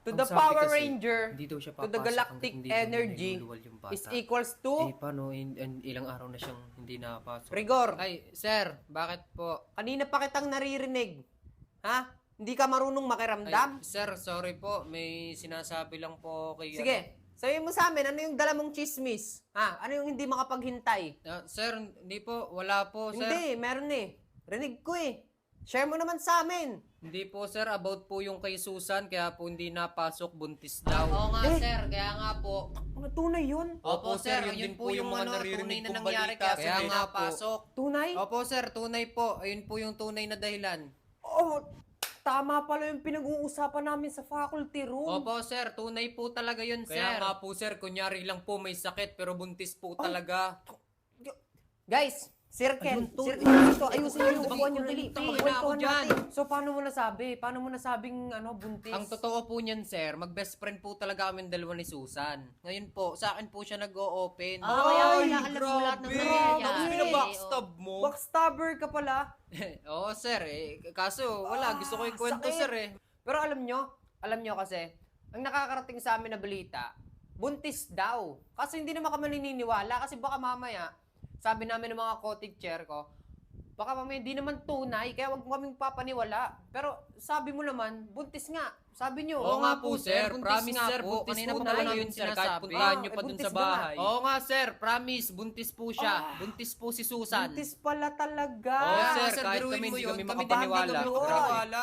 to Ang the sabi Power kasi, Ranger, hindi daw siya to the papasok galactic hanggat hindi daw energy niluluwal yung bata. is equals to paano ilang araw na siyang hindi nakapasok? Rigor. Ay, sir, bakit po? Kanina pa kitang naririnig. Ha? Hindi ka marunong makiramdam? Ay, sir, sorry po. May sinasabi lang po kay... Sige, sabihin mo sa amin, ano yung dala mong chismis? Ha? Ano yung hindi makapaghintay? Sir, hindi po. Wala po, sir. Hindi, meron eh. Rinig ko eh. Share mo naman sa amin. Hindi po, sir. About po yung kay Susan. Kaya po hindi napasok. Buntis daw. Oo nga, Eh. sir. Kaya nga po. Ano tunay yun? Opo, sir. Yun din po yung mga tunay na nangyari. Kaya nga po. Tunay? Opo, sir. Tunay po. Ayun po yung tunay na dahilan. Oh, tama pala yung pinag-uusapan namin sa faculty room. Opo, sir. Tunay po talaga yun, sir. Kaya nga po, sir. Kunyari lang po may sakit pero buntis po talaga. Guys, circle. Ayun, Circle dito. Ayusin nyo yung buwan yung dali. Tama na ako Kwentuhan dyan. natin. So, paano mo nasabi? Paano mo nasabing buntis? Ang totoo po niyan, sir, mag-best friend po talaga kami dalawa ni Susan. Ngayon po, sa akin po siya nag-o-open. Kaya wala alam mo lahat ng nangyayari. Tapos pinabackstab mo? Backstabber ka pala. Oo, sir. Kaso, wala. Gusto ko ikwento, sakit. sir, eh. Pero alam nyo kasi, ang nakakarating sa amin na balita, buntis daw. Kasi hindi naman kami naniniwala. Kasi baka mamaya, sabi namin ng mga co-teacher ko, baka mamaya hindi naman tunay, kaya wag mo kaming papaniwala. Pero sabi mo naman, buntis nga. Sabi nyo. Oo nga po, sir. buntis Promise, nga sir. po. Buntis Kanina po pa talaga namin yun, sir. Kahit sinasabi. puntahan nyo pa dun buntis sa daw nga. bahay. Oo nga, sir. Promise. Buntis po siya. Buntis po si Susan. Buntis pala talaga. Oo, Ah, sir. Kahit biruin kami, mo hindi yun. kami Kami din makapaniwala. hindi kami Grabe. makapaniwala.